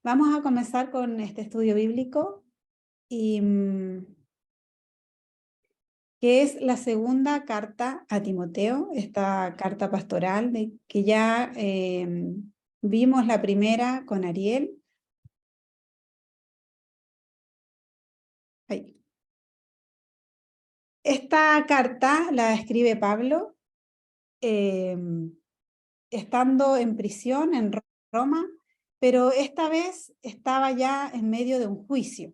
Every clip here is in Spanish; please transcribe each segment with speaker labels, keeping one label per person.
Speaker 1: Vamos a comenzar con este estudio bíblico, y, que es la segunda carta a Timoteo, esta carta pastoral, que ya vimos la primera con Ariel. Ahí. Esta carta la escribe Pablo, estando en prisión en Roma, pero esta vez estaba ya en medio de un juicio.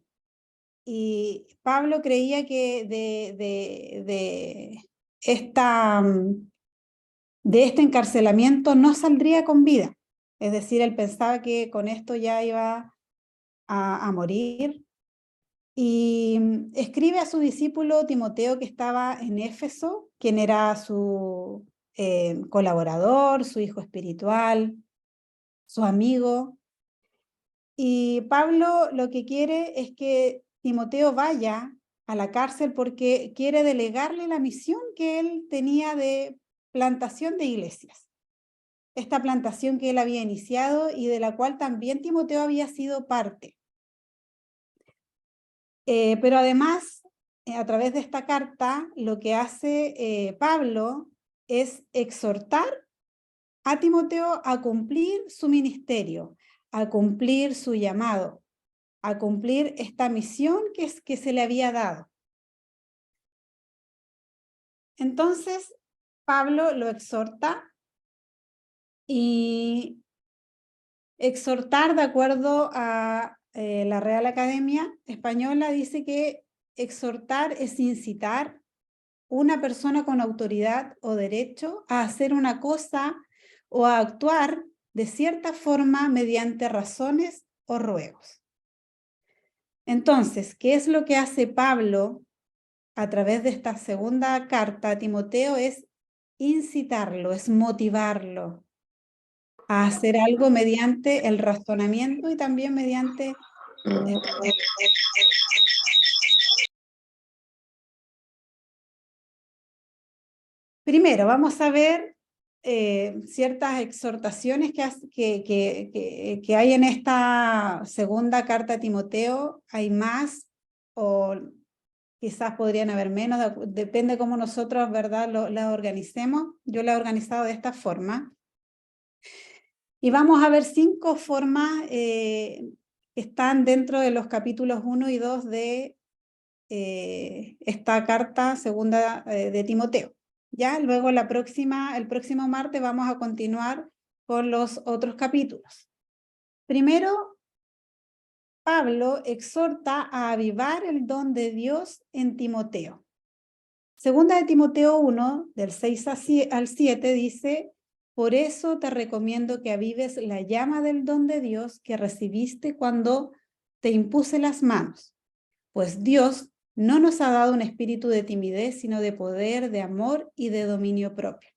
Speaker 1: Y Pablo creía que de este encarcelamiento no saldría con vida. Es decir, él pensaba que con esto ya iba a morir. Y escribe a su discípulo Timoteo, que estaba en Éfeso, quien era su colaborador, su hijo espiritual, su amigo. Y Pablo lo que quiere es que Timoteo vaya a la cárcel porque quiere delegarle la misión que él tenía de plantación de iglesias. Esta plantación que él había iniciado y de la cual también Timoteo había sido parte. Pero además, a través de esta carta, lo que hace Pablo es exhortar a Timoteo a cumplir su ministerio, a cumplir su llamado, a cumplir esta misión que se le había dado. Entonces, Pablo lo exhorta, y exhortar, de acuerdo a la Real Academia Española, dice que exhortar es incitar una persona con autoridad o derecho a hacer una cosa o a actuar de cierta forma mediante razones o ruegos. Entonces, ¿qué es lo que hace Pablo a través de esta segunda carta a Timoteo? Es incitarlo, es motivarlo a hacer algo mediante el razonamiento y también mediante... Primero, vamos a ver ciertas exhortaciones que hay en esta segunda carta a Timoteo. Hay más, o quizás podrían haber menos, depende cómo nosotros, ¿verdad?, la organicemos. Yo la he organizado de esta forma. Y vamos a ver 5 formas que están dentro de los capítulos 1 y 2 de esta carta segunda de Timoteo. Ya luego el próximo martes vamos a continuar con los otros capítulos. Primero, Pablo exhorta a avivar el don de Dios en Timoteo. Segunda de Timoteo 1, del 6 al 7, dice: por eso te recomiendo que avives la llama del don de Dios que recibiste cuando te impuse las manos, pues Dios no nos ha dado un espíritu de timidez, sino de poder, de amor y de dominio propio.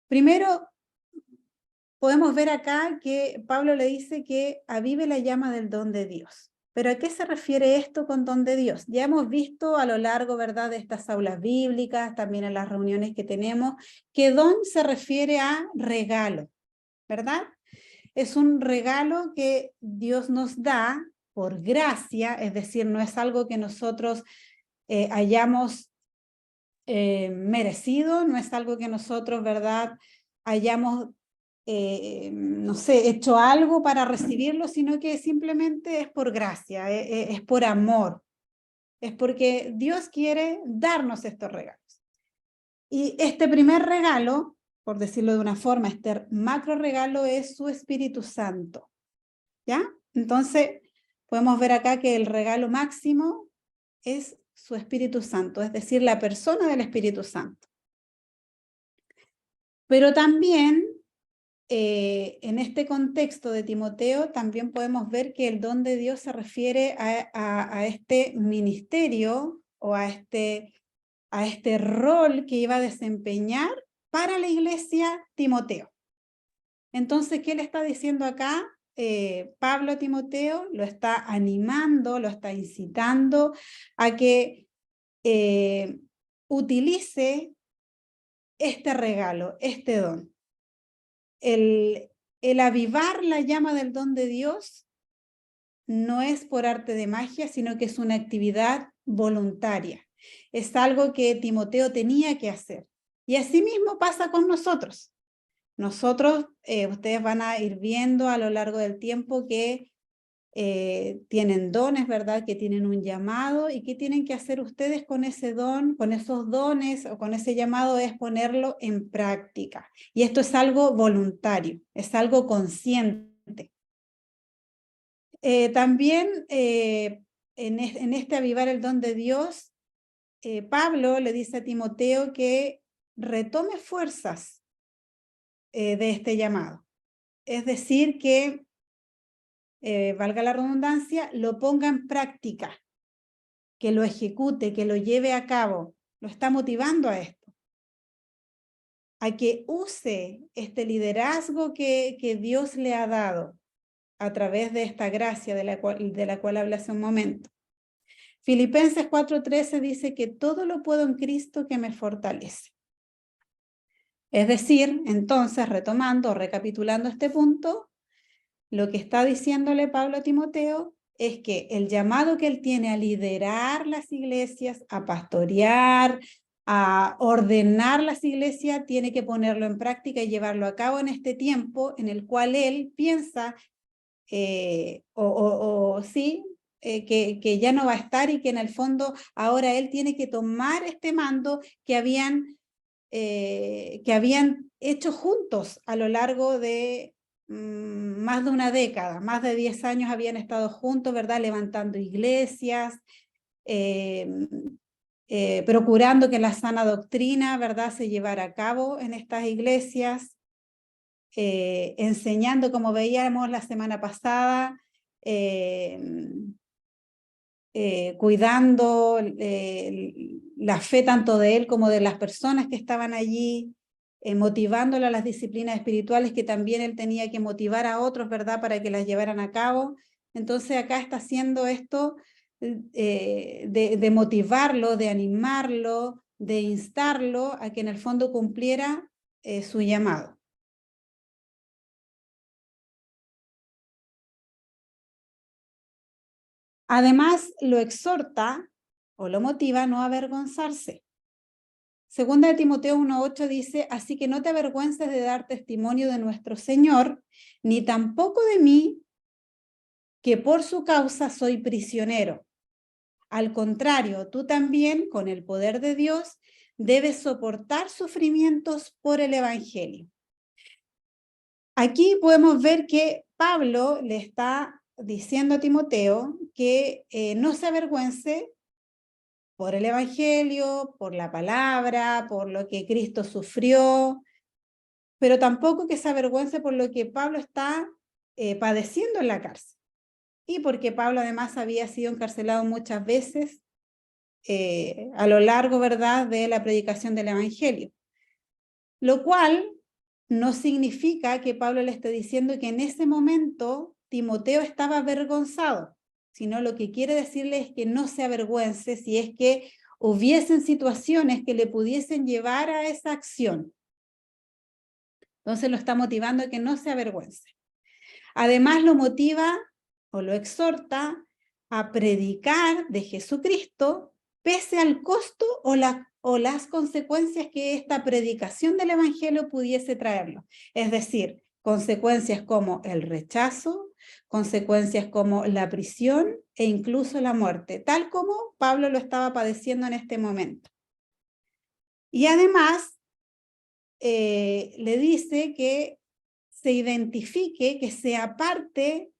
Speaker 1: Primero, podemos ver acá que Pablo le dice que avive la llama del don de Dios. ¿Pero a qué se refiere esto con don de Dios? Ya hemos visto a lo largo, ¿verdad?, de estas aulas bíblicas, también en las reuniones que tenemos, que don se refiere a regalo, ¿verdad? Es un regalo que Dios nos da por gracia, es decir, no es algo que nosotros hayamos merecido, no es algo que nosotros, ¿verdad?, hayamos, no sé, hecho algo para recibirlo, sino que simplemente es por gracia, es por amor, es porque Dios quiere darnos estos regalos. Y este primer regalo, por decirlo de una forma, este macro regalo es su Espíritu Santo, ¿ya? Entonces, podemos ver acá que el regalo máximo es su Espíritu Santo, es decir, la persona del Espíritu Santo. Pero también, en este contexto de Timoteo, también podemos ver que el don de Dios se refiere a este ministerio o a este rol que iba a desempeñar para la iglesia Timoteo. Entonces, ¿qué le está diciendo acá? Pablo a Timoteo lo está animando, lo está incitando a que utilice este regalo, este don. el avivar la llama del don de Dios no es por arte de magia, sino que es una actividad voluntaria. Es algo que Timoteo tenía que hacer. Y así mismo pasa con nosotros. Nosotros, ustedes van a ir viendo a lo largo del tiempo que tienen dones, ¿verdad? Que tienen un llamado, y qué tienen que hacer ustedes con ese don, con esos dones o con ese llamado, es ponerlo en práctica. Y esto es algo voluntario, es algo consciente. También en este avivar el don de Dios, Pablo le dice a Timoteo que retome fuerzas de este llamado. Es decir, que, valga la redundancia, lo ponga en práctica, que lo ejecute, que lo lleve a cabo. Lo está motivando a esto, a que use este liderazgo que Dios le ha dado a través de esta gracia de la cual hablé hace un momento. Filipenses 4:13 dice que todo lo puedo en Cristo que me fortalece. Es decir, entonces, retomando o recapitulando este punto, lo que está diciéndole Pablo a Timoteo es que el llamado que él tiene a liderar las iglesias, a pastorear, a ordenar las iglesias, tiene que ponerlo en práctica y llevarlo a cabo en este tiempo en el cual él piensa, que ya no va a estar, y que en el fondo ahora él tiene que tomar este mando que habían hecho juntos a lo largo de más de una década, más de 10 años habían estado juntos, ¿verdad? Levantando iglesias, procurando que la sana doctrina, ¿verdad?, se llevara a cabo en estas iglesias, enseñando, como veíamos la semana pasada, cuidando la fe tanto de él como de las personas que estaban allí, motivándolo a las disciplinas espirituales que también él tenía que motivar a otros, ¿verdad?, para que las llevaran a cabo. Entonces acá está haciendo esto de motivarlo, de animarlo, de instarlo a que en el fondo cumpliera su llamado. Además, lo exhorta o lo motiva a no avergonzarse. Segunda de Timoteo 1:8 dice: así que no te avergüences de dar testimonio de nuestro Señor, ni tampoco de mí, que por su causa soy prisionero. Al contrario, tú también, con el poder de Dios, debes soportar sufrimientos por el Evangelio. Aquí podemos ver que Pablo le está diciendo a Timoteo que no se avergüence por el Evangelio, por la palabra, por lo que Cristo sufrió, pero tampoco que se avergüence por lo que Pablo está padeciendo en la cárcel. Y porque Pablo además había sido encarcelado muchas veces a lo largo, ¿verdad?, de la predicación del Evangelio. Lo cual no significa que Pablo le esté diciendo que en ese momento Timoteo estaba avergonzado, sino lo que quiere decirle es que no se avergüence si es que hubiesen situaciones que le pudiesen llevar a esa acción. Entonces lo está motivando a que no se avergüence. Además lo motiva o lo exhorta a predicar de Jesucristo pese al costo o las consecuencias que esta predicación del Evangelio pudiese traerlo. Es decir, consecuencias como el rechazo, consecuencias como la prisión e incluso la muerte, tal como Pablo lo estaba padeciendo en este momento. Y además le dice que se identifique, que sea parte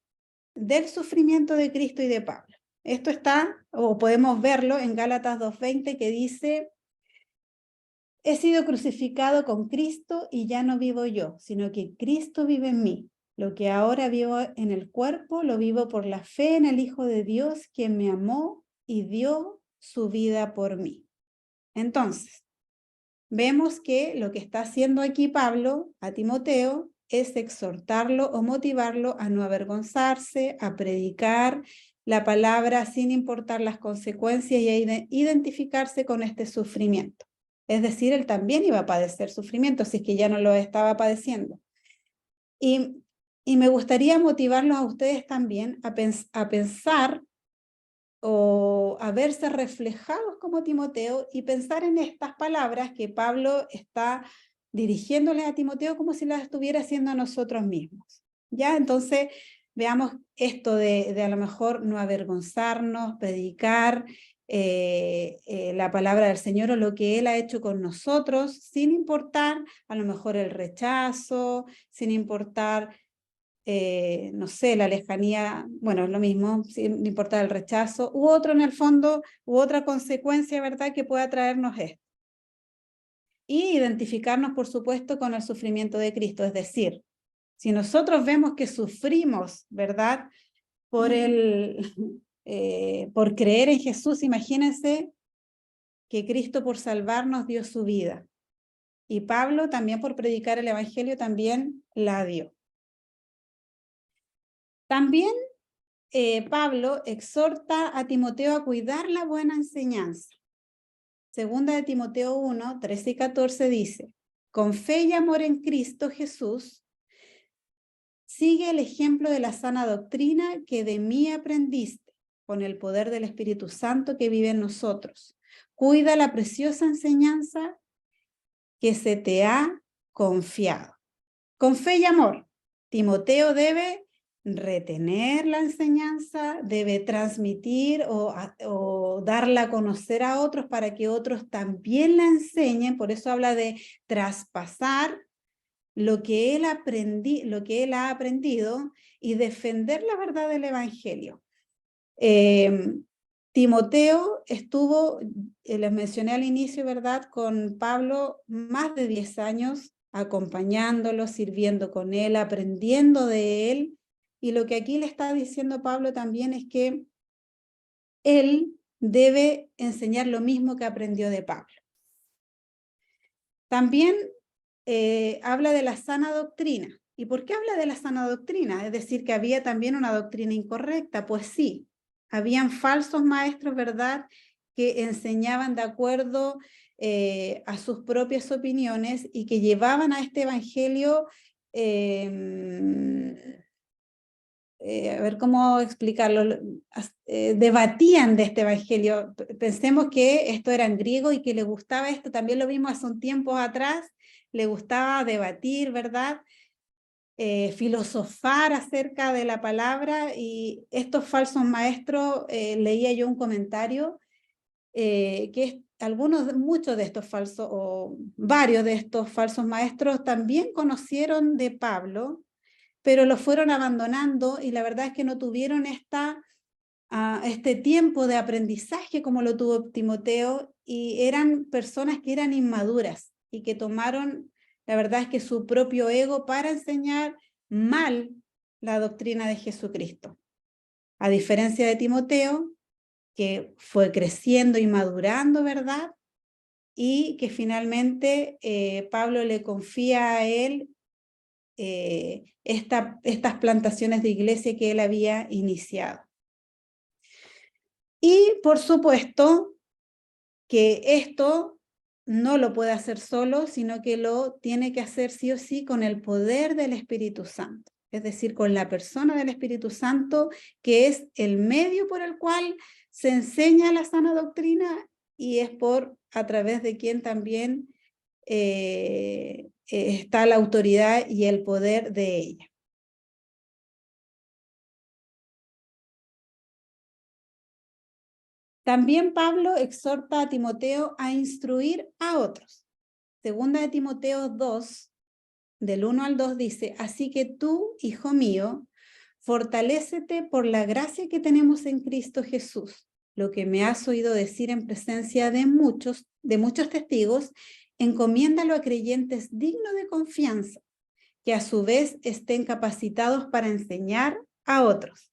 Speaker 1: del sufrimiento de Cristo y de Pablo. Esto está, o podemos verlo en Gálatas 2:20, que dice: he sido crucificado con Cristo y ya no vivo yo, sino que Cristo vive en mí. Lo que ahora vivo en el cuerpo, lo vivo por la fe en el Hijo de Dios, quien me amó y dio su vida por mí. Entonces, vemos que lo que está haciendo aquí Pablo a Timoteo es exhortarlo o motivarlo a no avergonzarse, a predicar la palabra sin importar las consecuencias y a identificarse con este sufrimiento. Es decir, él también iba a padecer sufrimiento, si es que ya no lo estaba padeciendo. Y Y me gustaría motivarlos a ustedes también a pensar o a verse reflejados como Timoteo y pensar en estas palabras que Pablo está dirigiéndoles a Timoteo como si las estuviera haciendo a nosotros mismos. ¿Ya? Entonces, veamos esto de a lo mejor no avergonzarnos, predicar la palabra del Señor o lo que Él ha hecho con nosotros, sin importar a lo mejor el rechazo, sin importar no sé, la lejanía, bueno, es lo mismo, sin importar el rechazo, u otro en el fondo, u otra consecuencia, ¿verdad?, que pueda traernos esto. Y identificarnos, por supuesto, con el sufrimiento de Cristo, es decir, si nosotros vemos que sufrimos, ¿verdad?, por por creer en Jesús, imagínense que Cristo por salvarnos dio su vida. Y Pablo también por predicar el Evangelio también la dio. También Pablo exhorta a Timoteo a cuidar la buena enseñanza. Segunda de Timoteo 1, 13 y 14 dice, con fe y amor en Cristo Jesús, sigue el ejemplo de la sana doctrina que de mí aprendiste, con el poder del Espíritu Santo que vive en nosotros. Cuida la preciosa enseñanza que se te ha confiado. Con fe y amor, Timoteo debe retener la enseñanza, debe transmitir o darla a conocer a otros para que otros también la enseñen. Por eso habla de traspasar lo que él ha aprendido y defender la verdad del Evangelio. Timoteo estuvo, les mencioné al inicio, ¿verdad?, con Pablo más de 10 años, acompañándolo, sirviendo con él, aprendiendo de él. Y lo que aquí le está diciendo Pablo también es que él debe enseñar lo mismo que aprendió de Pablo. También habla de la sana doctrina. ¿Y por qué habla de la sana doctrina? Es decir, que había también una doctrina incorrecta. Pues sí, habían falsos maestros, ¿verdad?, que enseñaban de acuerdo a sus propias opiniones y que llevaban a este evangelio, a ver cómo explicarlo, debatían de este evangelio. Pensemos que esto era en griego y que le gustaba esto, también lo vimos hace un tiempo atrás, le gustaba debatir, ¿verdad?, filosofar acerca de la palabra, y estos falsos maestros, leía yo un comentario, que muchos de estos falsos, o varios de estos falsos maestros también conocieron de Pablo, pero lo fueron abandonando y la verdad es que no tuvieron este tiempo de aprendizaje como lo tuvo Timoteo, y eran personas que eran inmaduras y que tomaron, la verdad es que su propio ego para enseñar mal la doctrina de Jesucristo. A diferencia de Timoteo, que fue creciendo y madurando, ¿verdad?, y que finalmente Pablo le confía a él estas plantaciones de iglesia que él había iniciado. Y por supuesto que esto no lo puede hacer solo, sino que lo tiene que hacer sí o sí con el poder del Espíritu Santo, es decir, con la persona del Espíritu Santo, que es el medio por el cual se enseña la sana doctrina y es a través de quien también está la autoridad y el poder de ella. También Pablo exhorta a Timoteo a instruir a otros. Segunda de Timoteo 2, del 1 al 2 dice, así que tú, hijo mío, fortalécete por la gracia que tenemos en Cristo Jesús. Lo que me has oído decir en presencia de muchos testigos, encomiéndalo a creyentes dignos de confianza, que a su vez estén capacitados para enseñar a otros.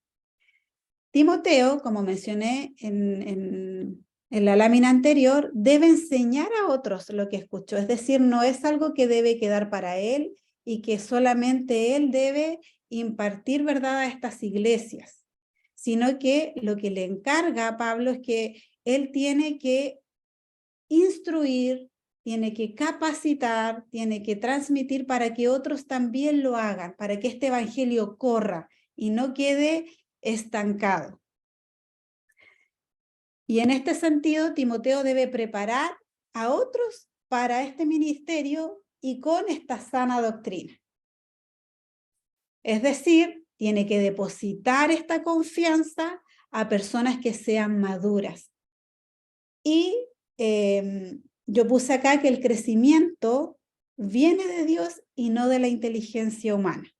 Speaker 1: Timoteo, como mencioné en la lámina anterior, debe enseñar a otros lo que escuchó, es decir, no es algo que debe quedar para él y que solamente él debe impartir verdad a estas iglesias, sino que lo que le encarga a Pablo es que él tiene que instruir, tiene que capacitar, tiene que transmitir para que otros también lo hagan, para que este evangelio corra y no quede estancado. Y en este sentido, Timoteo debe preparar a otros para este ministerio y con esta sana doctrina. Es decir, tiene que depositar esta confianza a personas que sean maduras. Y yo puse acá que el crecimiento viene de Dios y no de la inteligencia humana.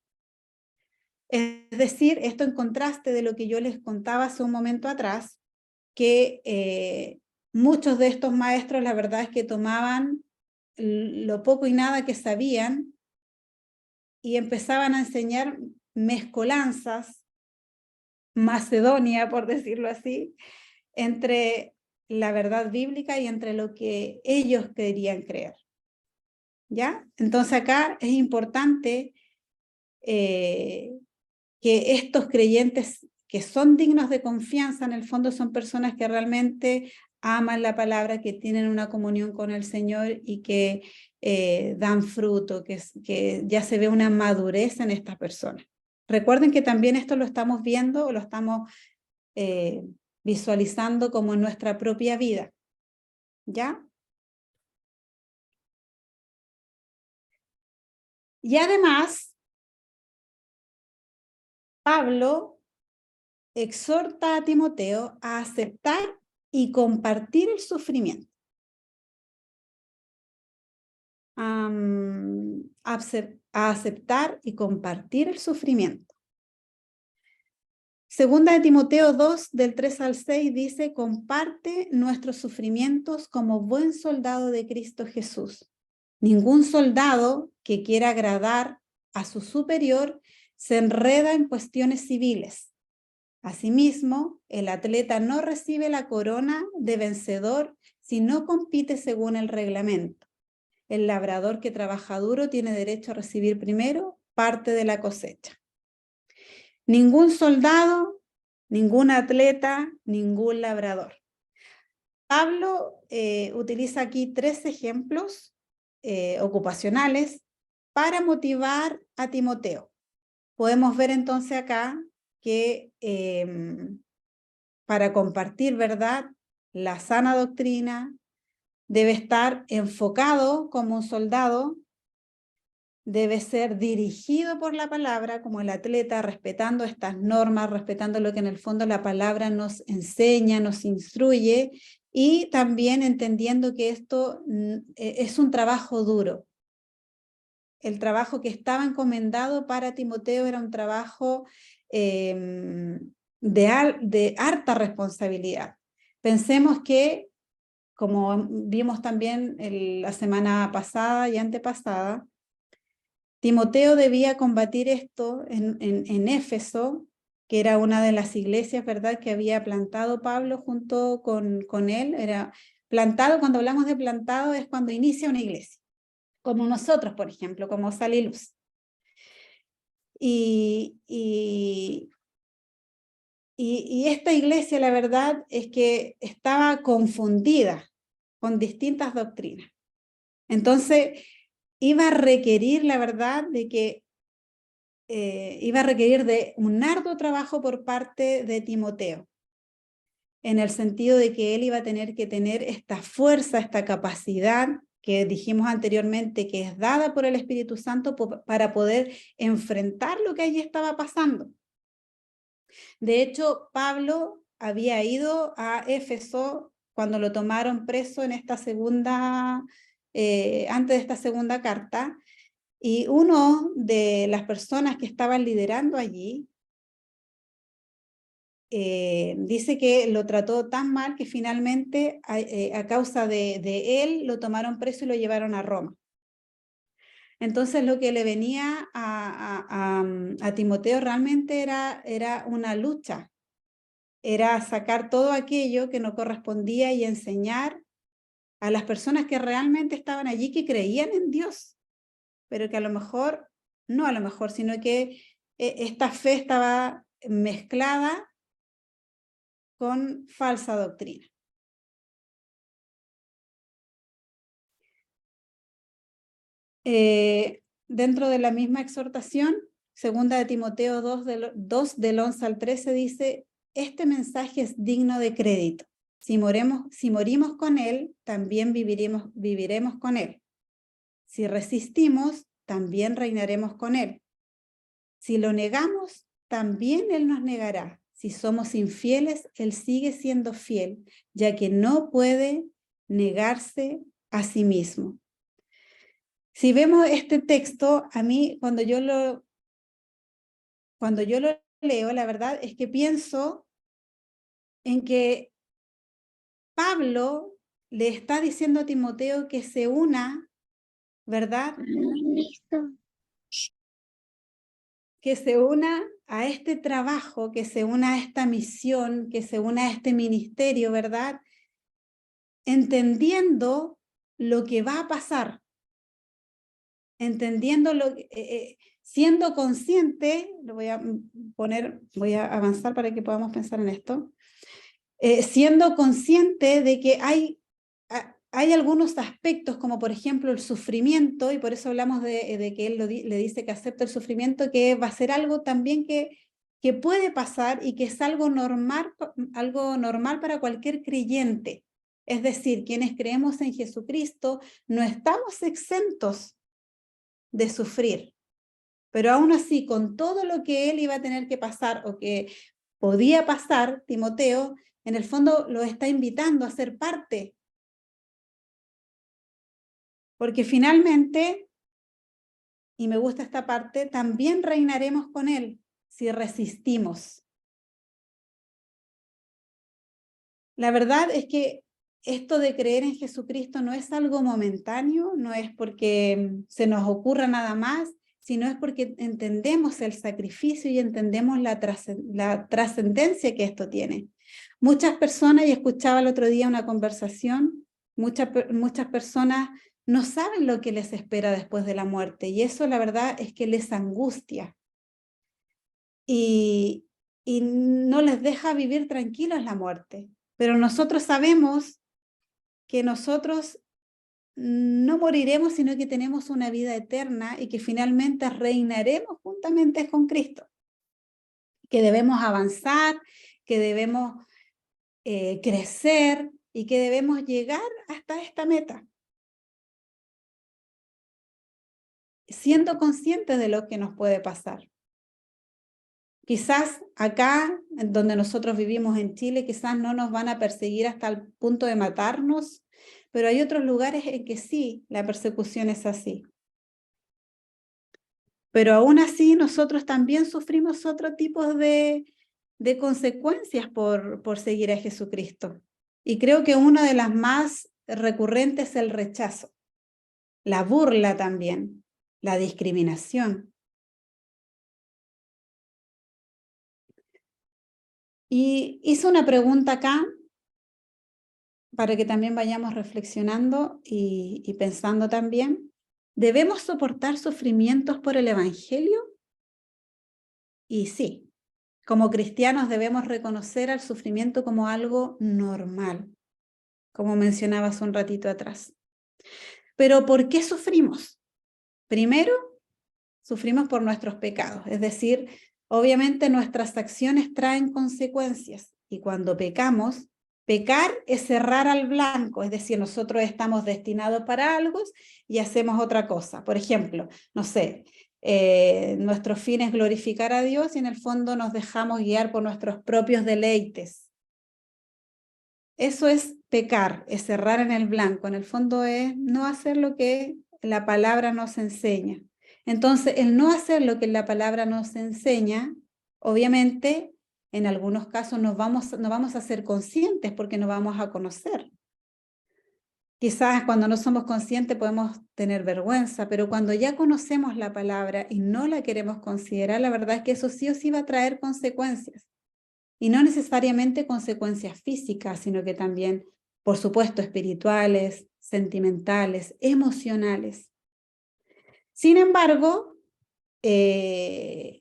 Speaker 1: Es decir, esto en contraste de lo que yo les contaba hace un momento atrás, que muchos de estos maestros la verdad es que tomaban lo poco y nada que sabían y empezaban a enseñar mezcolanzas, Macedonia, por decirlo así, entre la verdad bíblica y entre lo que ellos querían creer. ¿Ya? Entonces acá es importante que estos creyentes que son dignos de confianza, en el fondo son personas que realmente aman la palabra, que tienen una comunión con el Señor y que dan fruto, que ya se ve una madurez en estas personas. Recuerden que también esto lo estamos viendo, lo estamos visualizando como en nuestra propia vida. ¿Ya? Y además, Pablo exhorta a Timoteo a aceptar y compartir el sufrimiento. A aceptar y compartir el sufrimiento. Segunda de Timoteo 2, del 3 al 6, dice: comparte nuestros sufrimientos como buen soldado de Cristo Jesús. Ningún soldado que quiera agradar a su superior se enreda en cuestiones civiles. Asimismo, el atleta no recibe la corona de vencedor si no compite según el reglamento. El labrador que trabaja duro tiene derecho a recibir primero parte de la cosecha. Ningún soldado, ningún atleta, ningún labrador. Pablo utiliza aquí 3 ejemplos ocupacionales para motivar a Timoteo. Podemos ver entonces acá que para compartir, ¿verdad?, la sana doctrina, debe estar enfocado como un soldado, debe ser dirigido por la palabra como el atleta, respetando estas normas, respetando lo que en el fondo la palabra nos enseña, nos instruye, y también entendiendo que esto es un trabajo duro. El trabajo que estaba encomendado para Timoteo era un trabajo de harta responsabilidad. Pensemos que, como vimos también la semana pasada y antepasada, Timoteo debía combatir esto en Éfeso, que era una de las iglesias, ¿verdad?, que había plantado Pablo junto con él. Era plantado, cuando hablamos de plantado, es cuando inicia una iglesia, como nosotros, por ejemplo, como Sal y Luz. Y esta iglesia, la verdad, es que estaba confundida con distintas doctrinas. Entonces, iba a requerir, la verdad, de que iba a requerir de un arduo trabajo por parte de Timoteo, en el sentido de que él iba a tener que tener esta fuerza, esta capacidad que dijimos anteriormente, que es dada por el Espíritu Santo para poder enfrentar lo que allí estaba pasando. De hecho, Pablo había ido a Éfeso cuando lo tomaron preso en esta segunda, antes de esta segunda carta, y uno de las personas que estaban liderando allí dice que lo trató tan mal que finalmente a causa de él lo tomaron preso y lo llevaron a Roma. Entonces lo que le venía a Timoteo realmente era una lucha, era sacar todo aquello que no correspondía y enseñar a las personas que realmente estaban allí, que creían en Dios, pero que a lo mejor, no a lo mejor, sino que esta fe estaba mezclada con falsa doctrina. dentro de la misma exhortación, segunda de Timoteo 2 del 11 al 13 dice, este mensaje es digno de crédito. Si morimos con él, también viviremos con él. Si resistimos, también reinaremos con él. Si lo negamos, también él nos negará. Si somos infieles, él sigue siendo fiel, ya que no puede negarse a sí mismo. Si vemos este texto, a mí cuando yo lo leo, la verdad es que pienso en que Pablo le está diciendo a Timoteo que se una, ¿verdad?
Speaker 2: Listo.
Speaker 1: Que se una a este trabajo, que se una a esta misión, que se una a este ministerio, ¿verdad? Entendiendo lo que va a pasar, entendiendo siendo consciente, lo voy a avanzar para que podamos pensar en esto, siendo consciente de que hay algunos aspectos, como por ejemplo el sufrimiento, y por eso hablamos de que él le dice que acepta el sufrimiento, que va a ser algo también que puede pasar y que es algo normal para cualquier creyente. Es decir, quienes creemos en Jesucristo no estamos exentos de sufrir, pero aún así, con todo lo que él iba a tener que pasar o que podía pasar, Timoteo, en el fondo lo está invitando a ser parte. Porque finalmente, y me gusta esta parte, también reinaremos con él si resistimos. La verdad es que esto de creer en Jesucristo no es algo momentáneo, no es porque se nos ocurra nada más, sino es porque entendemos el sacrificio y entendemos la trascendencia que esto tiene. Muchas personas, y escuchaba el otro día una conversación, muchas personas no saben lo que les espera después de la muerte, y eso la verdad es que les angustia y no les deja vivir tranquilos la muerte. Pero nosotros sabemos que nosotros no moriremos, sino que tenemos una vida eterna y que finalmente reinaremos juntamente con Cristo. Que debemos avanzar, que debemos crecer y que debemos llegar hasta esta meta. Siendo conscientes de lo que nos puede pasar. Quizás acá, donde nosotros vivimos en Chile, quizás no nos van a perseguir hasta el punto de matarnos, pero hay otros lugares en que sí, la persecución es así. Pero aún así nosotros también sufrimos otro tipo de consecuencias por seguir a Jesucristo. Y creo que una de las más recurrentes es el rechazo, la burla también, la discriminación. Y hice una pregunta acá para que también vayamos reflexionando y pensando también. ¿Debemos soportar sufrimientos por el Evangelio? Y sí, como cristianos debemos reconocer al sufrimiento como algo normal, como mencionabas un ratito atrás. Pero ¿por qué sufrimos? Primero, sufrimos por nuestros pecados, es decir, obviamente nuestras acciones traen consecuencias y cuando pecamos, pecar es cerrar al blanco, es decir, nosotros estamos destinados para algo y hacemos otra cosa. Por ejemplo, no sé, nuestro fin es glorificar a Dios y en el fondo nos dejamos guiar por nuestros propios deleites. Eso es pecar, es cerrar en el blanco. En el fondo es no hacer lo que la palabra nos enseña. Entonces, el no hacer lo que la palabra nos enseña, obviamente, en algunos casos no vamos a ser conscientes porque no vamos a conocer. Quizás cuando no somos conscientes podemos tener vergüenza, pero cuando ya conocemos la palabra y no la queremos considerar, la verdad es que eso sí o sí va a traer consecuencias. Y no necesariamente consecuencias físicas, sino que también, por supuesto, espirituales, sentimentales, emocionales. Sin embargo, el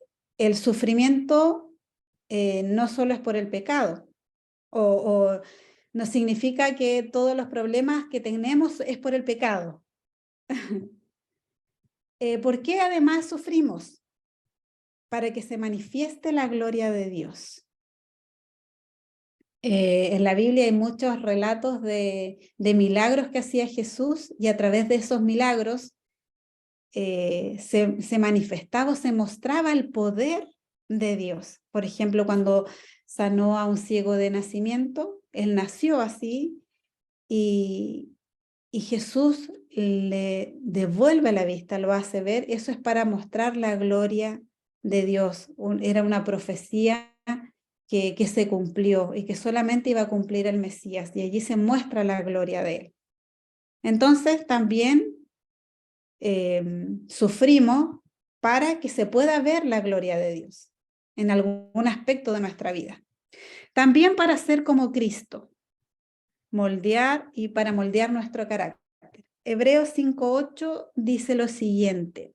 Speaker 1: sufrimiento no solo es por el pecado, o no significa que todos los problemas que tenemos es por el pecado. ¿Por qué además sufrimos? Para que se manifieste la gloria de Dios. En la Biblia hay muchos relatos de milagros que hacía Jesús y a través de esos milagros se manifestaba o se mostraba el poder de Dios. Por ejemplo, cuando sanó a un ciego de nacimiento, él nació así y Jesús le devuelve la vista, lo hace ver. Eso es para mostrar la gloria de Dios. Era una profecía que se cumplió y que solamente iba a cumplir el Mesías, y allí se muestra la gloria de él. Entonces también sufrimos para que se pueda ver la gloria de Dios en algún aspecto de nuestra vida. También para ser como Cristo, moldear y para moldear nuestro carácter. Hebreos 5:8 dice lo siguiente.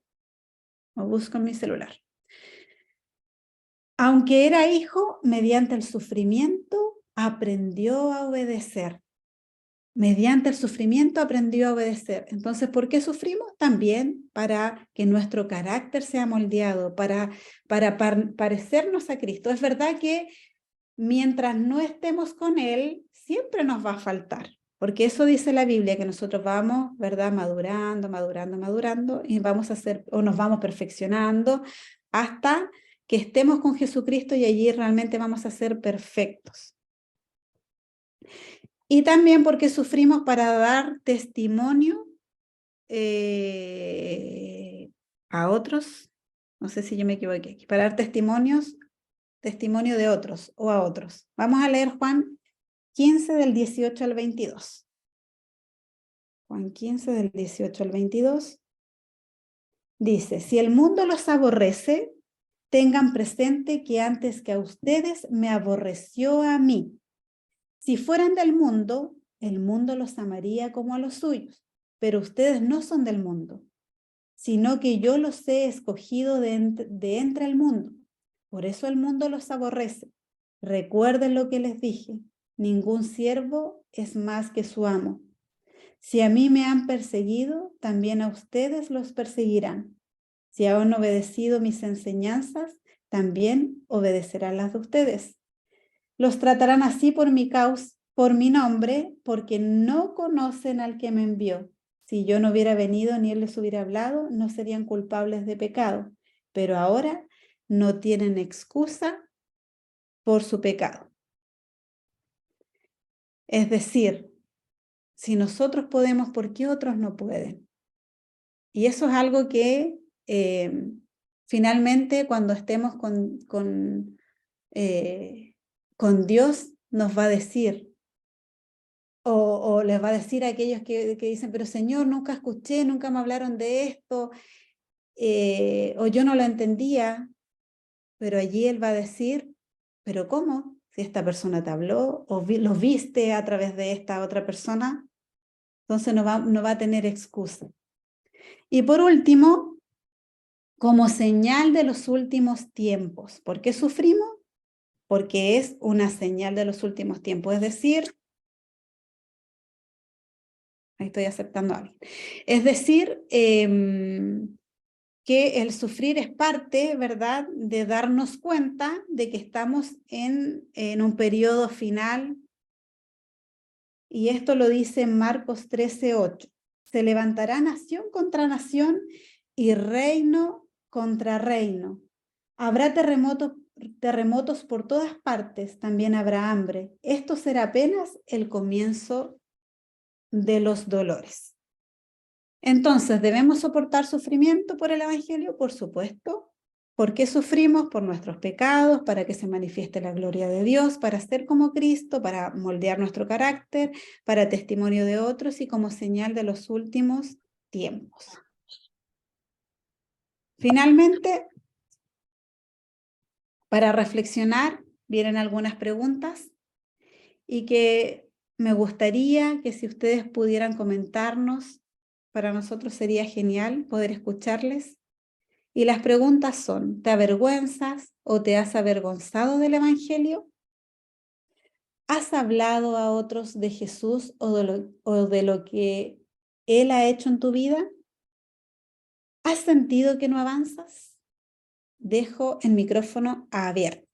Speaker 1: Lo busco en mi celular. Aunque era hijo, mediante el sufrimiento aprendió a obedecer. Mediante el sufrimiento aprendió a obedecer. Entonces, ¿por qué sufrimos? También para que nuestro carácter sea moldeado, para parecernos a Cristo. Es verdad que mientras no estemos con Él, siempre nos va a faltar. Porque eso dice la Biblia, que nosotros vamos, ¿verdad? Madurando, madurando, madurando, y vamos a ser, o nos vamos perfeccionando hasta que estemos con Jesucristo y allí realmente vamos a ser perfectos. Y también porque sufrimos para dar testimonio a otros, no sé si yo me equivoqué aquí, para dar testimonio de otros o a otros. Vamos a leer Juan 15 del 18 al 22. Juan 15 del 18 al 22 dice, si el mundo los aborrece, tengan presente que antes que a ustedes me aborreció a mí. Si fueran del mundo, el mundo los amaría como a los suyos, pero ustedes no son del mundo, sino que yo los he escogido de entre el mundo. Por eso el mundo los aborrece. Recuerden lo que les dije, ningún siervo es más que su amo. Si a mí me han perseguido, también a ustedes los perseguirán. Si han obedecido mis enseñanzas, también obedecerán las de ustedes. Los tratarán así por mi causa, por mi nombre, porque no conocen al que me envió. Si yo no hubiera venido ni él les hubiera hablado, no serían culpables de pecado. Pero ahora no tienen excusa por su pecado. Es decir, si nosotros podemos, ¿por qué otros no pueden? Y eso es algo que finalmente cuando estemos con Dios nos va a decir, o les va a decir a aquellos que dicen, pero Señor, nunca escuché, nunca me hablaron de esto, o yo no lo entendía, pero allí Él va a decir, pero ¿cómo? Si esta persona te habló, o lo viste a través de esta otra persona, entonces no va a tener excusa. Y por último, como señal de los últimos tiempos. ¿Por qué sufrimos? Porque es una señal de los últimos tiempos, es decir, ahí estoy aceptando a alguien, es decir, que el sufrir es parte, ¿verdad?, de darnos cuenta de que estamos en un periodo final, y esto lo dice en Marcos 13:8. Se levantará nación contra nación y reino contra reino. Habrá terremotos por todas partes, también habrá hambre. Esto será apenas el comienzo de los dolores. Entonces, ¿debemos soportar sufrimiento por el Evangelio? Por supuesto. ¿Por qué sufrimos? Por nuestros pecados, para que se manifieste la gloria de Dios, para ser como Cristo, para moldear nuestro carácter, para testimonio de otros y como señal de los últimos tiempos. Finalmente, para reflexionar, vienen algunas preguntas y que me gustaría que si ustedes pudieran comentarnos, para nosotros sería genial poder escucharles. Y las preguntas son, ¿te avergüenzas o te has avergonzado del Evangelio? ¿Has hablado a otros de Jesús o de lo que Él ha hecho en tu vida? ¿Has sentido que no avanzas? Dejo el micrófono abierto.